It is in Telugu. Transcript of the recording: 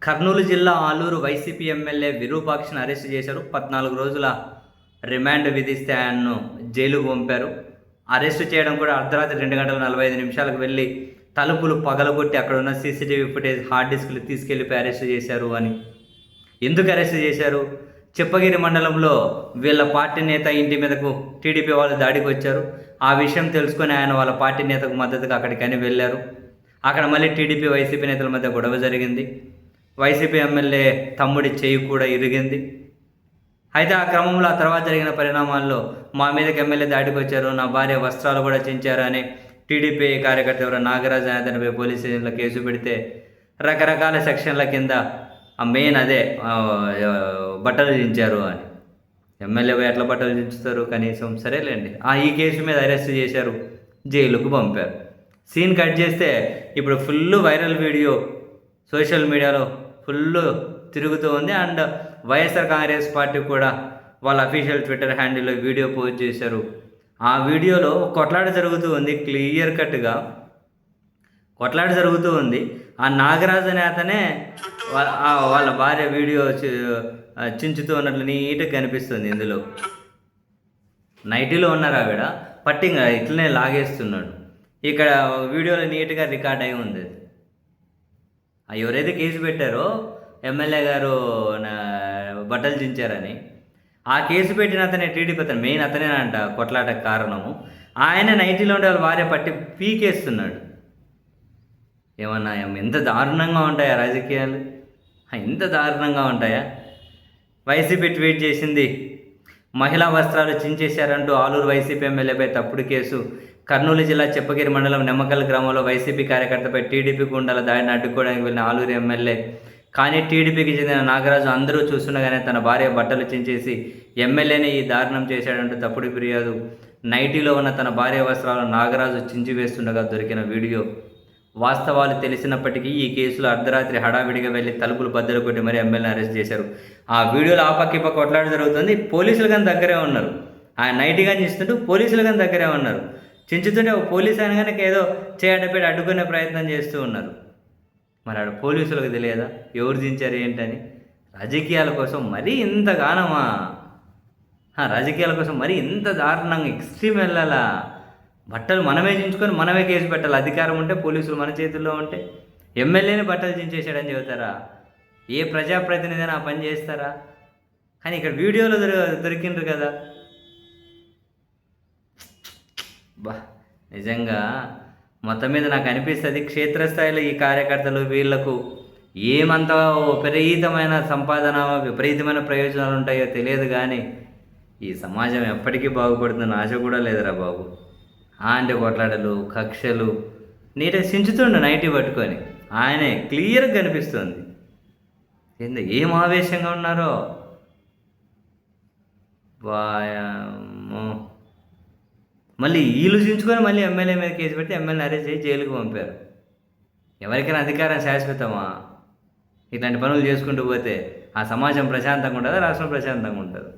కర్నూలు జిల్లా ఆలూరు వైసీపీ ఎమ్మెల్యే విరూపాక్షను అరెస్టు చేశారు. 14 రోజుల రిమాండ్ విధిస్తే ఆయన్ను జైలుకు పంపారు. అరెస్టు చేయడం కూడా అర్ధరాత్రి 2 గంటల 45 నిమిషాలకు వెళ్ళి తలుపులు పగలగొట్టి అక్కడ ఉన్న సీసీటీవీ ఫుటేజ్ హార్డ్ డిస్క్లు తీసుకెళ్ళిపోయి అరెస్టు చేశారు అని. ఎందుకు అరెస్టు చేశారు? చెప్పగిరి మండలంలో వీళ్ళ పార్టీ నేత ఇంటి మీదకు టీడీపీ వాళ్ళు దాడికి వచ్చారు. ఆ విషయం తెలుసుకొని ఆయన వాళ్ళ పార్టీ నేతకు మద్దతుగా అక్కడికని వెళ్ళారు. అక్కడ మళ్ళీ టీడీపీ వైసీపీ నేతల మధ్య గొడవ జరిగింది. వైసీపీ ఎమ్మెల్యే తమ్ముడి చేయి కూడా ఇరిగింది. అయితే ఆ క్రమంలో ఆ తర్వాత జరిగిన పరిణామాల్లో మా మీదకి ఎమ్మెల్యే దాడికి వచ్చారు, నా భార్య వస్త్రాలు కూడా చించారు అని టీడీపీ కార్యకర్త ఎవరు నాగరాజు అనే అతనిపై పోలీస్ స్టేషన్లో కేసు పెడితే రకరకాల సెక్షన్ల కింద మెయిన్ అదే బట్టలు చించారు అని. ఎమ్మెల్యే ఎట్లా బట్టలు చించుతారు కనీసం? సరేలేండి. ఈ కేసు మీద అరెస్ట్ చేశారు, జైలుకు పంపారు. సీన్ కట్ చేస్తే ఇప్పుడు ఫుల్ వైరల్ వీడియో సోషల్ మీడియాలో ఫుల్ తిరుగుతూ ఉంది. అండ్ వైఎస్ఆర్ కాంగ్రెస్ పార్టీ కూడా వాళ్ళ అఫీషియల్ ట్విట్టర్ హ్యాండిల్లో వీడియో పోస్ట్ చేశారు. ఆ వీడియోలో కొట్లాట జరుగుతూ ఉంది, క్లియర్ కట్గా కొట్లాట జరుగుతూ ఉంది. ఆ నాగరాజు అనే అతనే వాళ్ళ భార్య వీడియో చించుతూ ఉన్నట్లు నీట్గా కనిపిస్తుంది. ఇందులో నైటీలో ఉన్నారు, ఆవిడ పట్టింగ్ ఇట్లనే లాగేస్తున్నాడు. ఇక్కడ వీడియోలో నీట్గా రికార్డ్ అయి ఉంది. ఎవరైతే కేసు పెట్టారో ఎమ్మెల్యే గారు బట్టలు చించారని, ఆ కేసు పెట్టిన అతనే టీడీపీ అతను, మెయిన్ అతనేనంట కొట్లాటకు కారణము. ఆయన నైటీలో ఉండే వాళ్ళ భార్య పట్టి పీకేస్తున్నాడు. ఏమన్నా ఎంత దారుణంగా ఉంటాయా రాజకీయాలు? ఇంత దారుణంగా ఉంటాయా? వైసీపీ ట్వీట్ చేసింది, మహిళా వస్త్రాలు చించేశారంటూ ఆలూరు వైసీపీ ఎమ్మెల్యేపై తప్పుడు కేసు. కర్నూలు జిల్లా చెప్పగిరి మండలం నెమ్మకల్ గ్రామంలో వైసీపీ కార్యకర్తపై టీడీపీ గుండాల దాడిని అడ్డుకోవడానికి వెళ్ళిన ఆలూరు ఎమ్మెల్యే కానీ టీడీపీకి చెందిన నాగరాజు అందరూ చూస్తుండగానే తన భార్య బట్టలు చించేసి ఎమ్మెల్యేనే ఈ దారుణం చేశాడంటూ తప్పుడు ఫిర్యాదు. నైటీలో ఉన్న తన భార్య వస్త్రాలను నాగరాజు చించివేస్తుండగా దొరికిన వీడియో. వాస్తవాలు తెలిసినప్పటికీ ఈ కేసులో అర్ధరాత్రి హడావిడిగా వెళ్ళి తలుపులు బద్దలు కొట్టి మరీ ఎమ్మెల్యేని అరెస్ట్ చేశారు. ఆ వీడియోలో ఆ పక్క ఈ పక్క కొట్లాట జరుగుతుంది. పోలీసులు కానీ దగ్గరే ఉన్నారు. ఆయన నైటీగా చించుతుంటూ పోలీసులు కానీ దగ్గరే ఉన్నారు. చించుతుంటే పోలీసు ఆయన కనుక ఏదో చేయడపెట్టి అడ్డుకునే ప్రయత్నం చేస్తూ ఉన్నారు. మరి ఆడ పోలీసులకు తెలియదా ఎవరు చించారు ఏంటని? రాజకీయాల కోసం మరీ ఇంతగానమా? రాజకీయాల కోసం మరీ ఇంత దారుణంగా ఎక్స్ట్రీమ్ వెళ్ళాలా? బట్టలు మనమే చించుకొని మనమే కేసు పెట్టాలి. అధికారం ఉంటే, పోలీసులు మన చేతుల్లో ఉంటే ఎమ్మెల్యేని బట్టలు చించేసాడని చెబుతారా? ఏ ప్రజాప్రతినిధి ఆ పని చేస్తారా? కానీ ఇక్కడ వీడియోలో దొరికిండ్రు కదా. నిజంగా మొత్తం మీద నాకు అనిపిస్తుంది, క్షేత్రస్థాయిలో ఈ కార్యకర్తలు వీళ్లకు ఏమంత విపరీతమైన సంపాదన, విపరీతమైన ప్రయోజనాలు ఉంటాయో తెలియదు, కానీ ఈ సమాజం ఎప్పటికీ బాగుపడుతుందని ఆశ కూడా లేదురా బాబు. అంటే కొట్లాటలు, కక్షలు, నీట్గా చించుతుండు నైటీ పట్టుకొని. ఆయనే క్లియర్గా కనిపిస్తుంది. ఏం ఆవేశంగా ఉన్నారో వాయమ్మో. మళ్ళీ వీళ్ళు చించుకొని మళ్ళీ ఎమ్మెల్యే మీద కేసు పెట్టి ఎమ్మెల్యేని అరెస్ట్ చేసి జైలుకు పంపారు. ఎవరికైనా అధికారం శాశ్వతమా? ఇట్లాంటి పనులు చేసుకుంటూ పోతే ఆ సమాజం ప్రశాంతంగా ఉంటుందా? రాష్ట్రం ప్రశాంతంగా ఉంటుంది?